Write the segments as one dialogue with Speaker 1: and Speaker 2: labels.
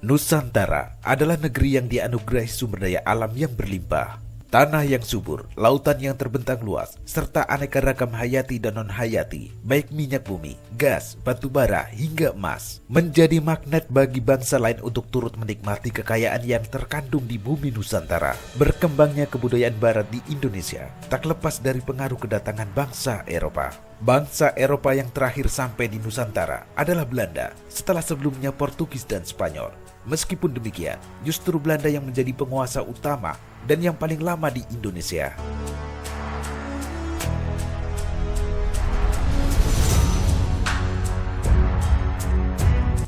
Speaker 1: Nusantara adalah negeri yang dianugerahi sumber daya alam yang berlimpah, tanah yang subur, lautan yang terbentang luas, serta aneka ragam hayati dan non-hayati, baik minyak bumi, gas, batu bara, hingga emas, menjadi magnet bagi bangsa lain untuk turut menikmati kekayaan yang terkandung di bumi Nusantara. Berkembangnya kebudayaan barat di Indonesia tak lepas dari pengaruh kedatangan bangsa Eropa. Bangsa Eropa yang terakhir sampai di Nusantara adalah Belanda, setelah sebelumnya Portugis dan Spanyol. Meskipun demikian, justru Belanda yang menjadi penguasa utama dan yang paling lama di Indonesia.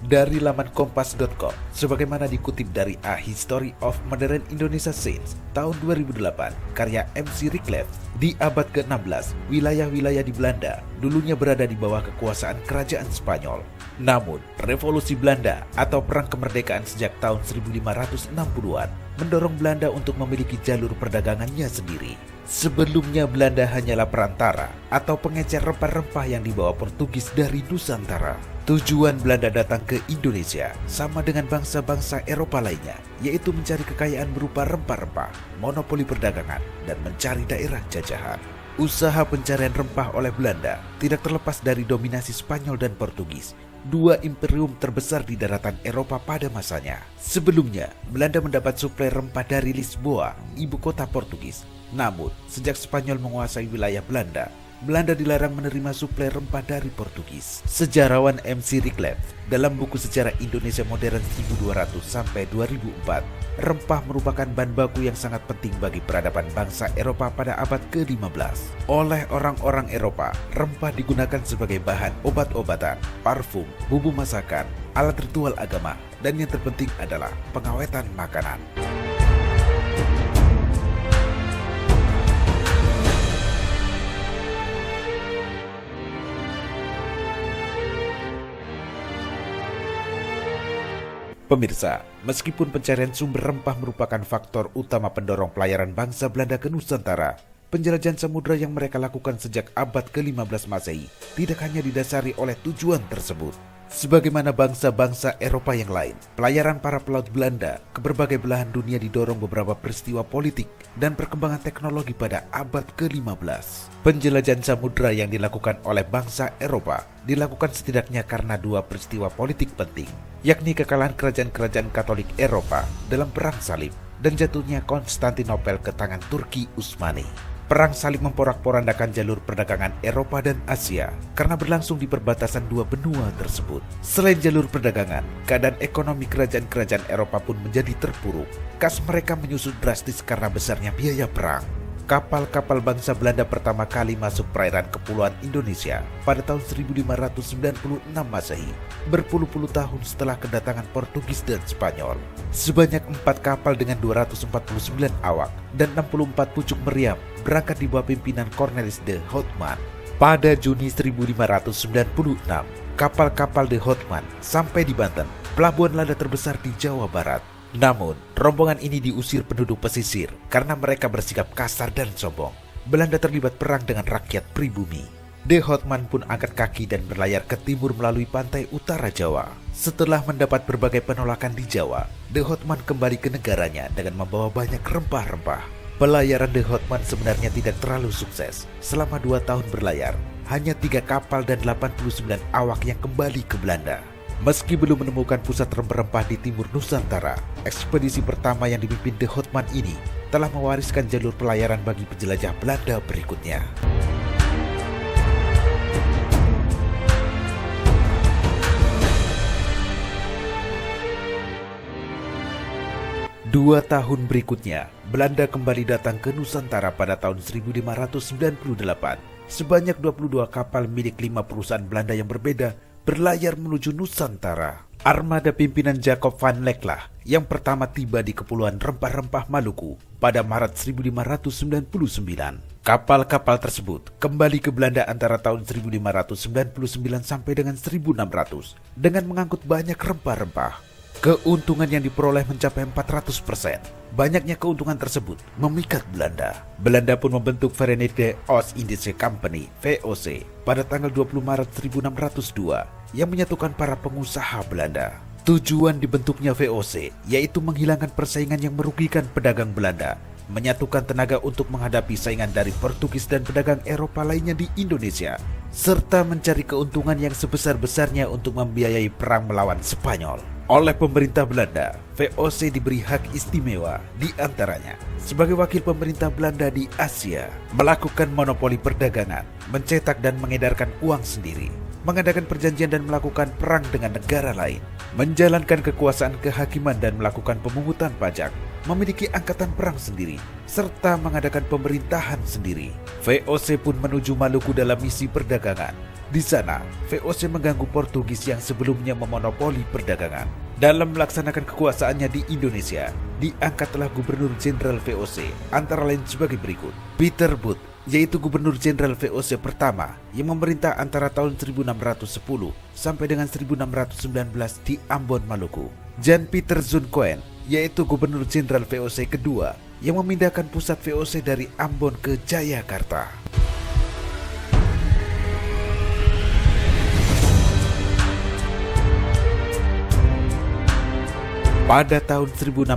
Speaker 1: Dari laman kompas.com, sebagaimana dikutip dari A History of Modern Indonesia Since tahun 2008, karya MC Riklev, di abad ke-16, wilayah-wilayah di Belanda dulunya berada di bawah kekuasaan kerajaan Spanyol. Namun, revolusi Belanda atau perang kemerdekaan sejak tahun 1560-an mendorong Belanda untuk memiliki jalur perdagangannya sendiri. Sebelumnya Belanda hanyalah perantara atau pengecer rempah-rempah yang dibawa Portugis dari Nusantara. Tujuan Belanda datang ke Indonesia sama dengan bangsa-bangsa Eropa lainnya, yaitu mencari kekayaan berupa rempah-rempah, monopoli perdagangan, dan mencari daerah jajahan. Usaha pencarian rempah oleh Belanda tidak terlepas dari dominasi Spanyol dan Portugis, dua imperium terbesar di daratan Eropa pada masanya. Sebelumnya, Belanda mendapat suplai rempah dari Lisboa, ibu kota Portugis. Namun, sejak Spanyol menguasai wilayah Belanda, Belanda dilarang menerima suplai rempah dari Portugis. Sejarawan MC Riklev dalam buku Sejarah Indonesia Modern 1200 sampai 2004, rempah merupakan bahan baku yang sangat penting bagi peradaban bangsa Eropa pada abad ke-15. Oleh orang-orang Eropa, rempah digunakan sebagai bahan obat-obatan, parfum, bumbu masakan, alat ritual agama, dan yang terpenting adalah pengawetan makanan. Pemirsa, meskipun pencarian sumber rempah merupakan faktor utama pendorong pelayaran bangsa Belanda ke Nusantara, penjelajahan samudera yang mereka lakukan sejak abad ke-15 Masehi tidak hanya didasari oleh tujuan tersebut. Sebagaimana bangsa-bangsa Eropa yang lain, pelayaran para pelaut Belanda ke berbagai belahan dunia didorong beberapa peristiwa politik dan perkembangan teknologi pada abad ke-15. Penjelajahan samudera yang dilakukan oleh bangsa Eropa dilakukan setidaknya karena dua peristiwa politik penting, yakni kekalahan kerajaan-kerajaan Katolik Eropa dalam Perang Salib dan jatuhnya Konstantinopel ke tangan Turki Utsmani. Perang Salib memporak-porandakan jalur perdagangan Eropa dan Asia karena berlangsung di perbatasan dua benua tersebut. Selain jalur perdagangan, keadaan ekonomi kerajaan-kerajaan Eropa pun menjadi terpuruk. Kas mereka menyusut drastis karena besarnya biaya perang. Kapal-kapal bangsa Belanda pertama kali masuk perairan kepulauan Indonesia pada tahun 1596 Masehi, berpuluh-puluh tahun setelah kedatangan Portugis dan Spanyol. Sebanyak 4 kapal dengan 249 awak dan 64 pucuk meriam berangkat di bawah pimpinan Cornelis de Houtman. Pada Juni 1596, kapal-kapal de Houtman sampai di Banten, pelabuhan lada terbesar di Jawa Barat. Namun, rombongan ini diusir penduduk pesisir karena mereka bersikap kasar dan sombong. Belanda terlibat perang dengan rakyat pribumi. De Houtman pun angkat kaki dan berlayar ke timur melalui pantai utara Jawa. Setelah mendapat berbagai penolakan di Jawa, De Houtman kembali ke negaranya dengan membawa banyak rempah-rempah. Pelayaran De Houtman sebenarnya tidak terlalu sukses. Selama 2 tahun berlayar, hanya 3 kapal dan 89 awak yang kembali ke Belanda. Meski belum menemukan pusat rempah-rempah di timur Nusantara, ekspedisi pertama yang dipimpin De Houtman ini telah mewariskan jalur pelayaran bagi penjelajah Belanda berikutnya. Dua tahun berikutnya, Belanda kembali datang ke Nusantara pada tahun 1598. Sebanyak 22 kapal milik 5 perusahaan Belanda yang berbeda berlayar menuju Nusantara. Armada pimpinan Jacob van Leklah yang pertama tiba di Kepulauan Rempah-Rempah Maluku pada Maret 1599. Kapal-kapal tersebut kembali ke Belanda antara tahun 1599 sampai dengan 1600 dengan mengangkut banyak rempah-rempah. Keuntungan yang diperoleh mencapai 400%. Banyaknya keuntungan tersebut memikat Belanda. Belanda pun membentuk Verenigde Oost-Indische Company (VOC) pada tanggal 20 Maret 1602 yang menyatukan para pengusaha Belanda. Tujuan dibentuknya VOC yaitu menghilangkan persaingan yang merugikan pedagang Belanda, menyatukan tenaga untuk menghadapi saingan dari Portugis dan pedagang Eropa lainnya di Indonesia, serta mencari keuntungan yang sebesar-besarnya untuk membiayai perang melawan Spanyol. Oleh pemerintah Belanda, VOC diberi hak istimewa, di antaranya sebagai wakil pemerintah Belanda di Asia, melakukan monopoli perdagangan, mencetak dan mengedarkan uang sendiri, mengadakan perjanjian dan melakukan perang dengan negara lain, menjalankan kekuasaan kehakiman dan melakukan pemungutan pajak, memiliki angkatan perang sendiri, serta mengadakan pemerintahan sendiri. VOC pun menuju Maluku dalam misi perdagangan. Di sana, VOC mengganggu Portugis yang sebelumnya memonopoli perdagangan. Dalam melaksanakan kekuasaannya di Indonesia, diangkatlah Gubernur Jenderal VOC, antara lain sebagai berikut. Peter Booth, yaitu Gubernur Jenderal VOC pertama yang memerintah antara tahun 1610 sampai dengan 1619 di Ambon, Maluku. Jan Pieter Zoon-Koen, yaitu Gubernur Jenderal VOC kedua yang memindahkan pusat VOC dari Ambon ke Jayakarta. Pada tahun 1605,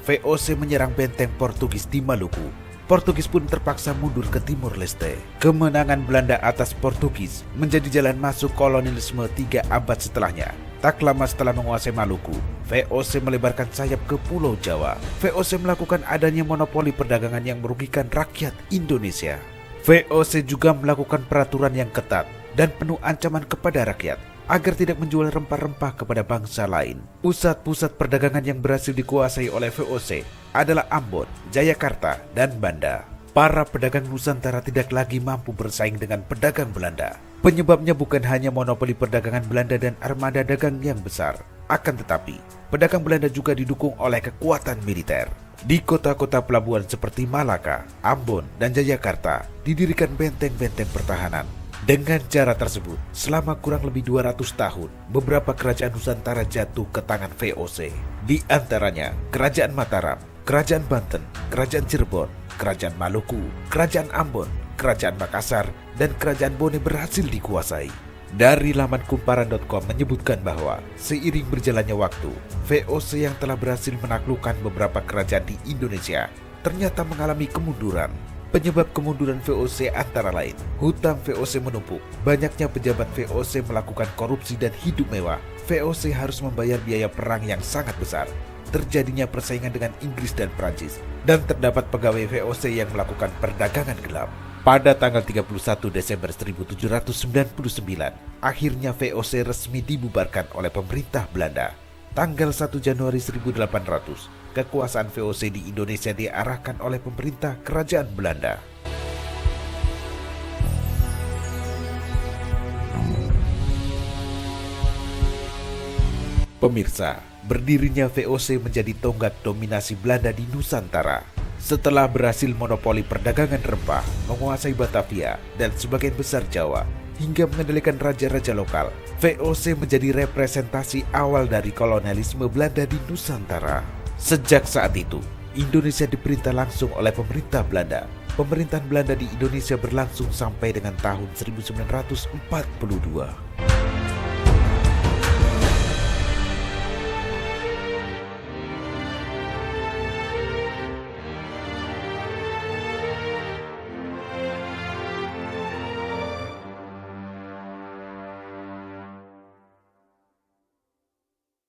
Speaker 1: VOC menyerang benteng Portugis di Maluku. Portugis pun terpaksa mundur ke Timur Leste. Kemenangan Belanda atas Portugis menjadi jalan masuk kolonialisme 3 abad setelahnya. Tak lama setelah menguasai Maluku, VOC melebarkan sayap ke Pulau Jawa. VOC melakukan adanya monopoli perdagangan yang merugikan rakyat Indonesia. VOC juga melakukan peraturan yang ketat dan penuh ancaman kepada rakyat agar tidak menjual rempah-rempah kepada bangsa lain. Pusat-pusat perdagangan yang berhasil dikuasai oleh VOC adalah Ambon, Jayakarta, dan Banda. Para pedagang Nusantara tidak lagi mampu bersaing dengan pedagang Belanda. Penyebabnya bukan hanya monopoli perdagangan Belanda dan armada dagang yang besar. Akan tetapi, pedagang Belanda juga didukung oleh kekuatan militer. Di kota-kota pelabuhan seperti Malaka, Ambon, dan Jayakarta didirikan benteng-benteng pertahanan. Dengan cara tersebut, selama kurang lebih 200 tahun, beberapa kerajaan Nusantara jatuh ke tangan VOC. Di antaranya, Kerajaan Mataram, Kerajaan Banten, Kerajaan Cirebon, Kerajaan Maluku, Kerajaan Ambon, Kerajaan Makassar, dan Kerajaan Bone berhasil dikuasai. Dari laman kumparan.com menyebutkan bahwa seiring berjalannya waktu, VOC yang telah berhasil menaklukkan beberapa kerajaan di Indonesia ternyata mengalami kemunduran. Penyebab kemunduran VOC antara lain, hutang VOC menumpuk, banyaknya pejabat VOC melakukan korupsi dan hidup mewah. VOC harus membayar biaya perang yang sangat besar, terjadinya persaingan dengan Inggris dan Prancis, dan terdapat pegawai VOC yang melakukan perdagangan gelap. Pada tanggal 31 Desember 1799, akhirnya VOC resmi dibubarkan oleh pemerintah Belanda. Tanggal 1 Januari 1800, kekuasaan VOC di Indonesia diarahkan oleh pemerintah Kerajaan Belanda. Pemirsa, berdirinya VOC menjadi tonggak dominasi Belanda di Nusantara. Setelah berhasil monopoli perdagangan rempah, menguasai Batavia dan sebagian besar Jawa, hingga mengendalikan raja-raja lokal, VOC menjadi representasi awal dari kolonialisme Belanda di Nusantara. Sejak saat itu, Indonesia diperintah langsung oleh pemerintah Belanda. Pemerintahan Belanda di Indonesia berlangsung sampai dengan tahun 1942.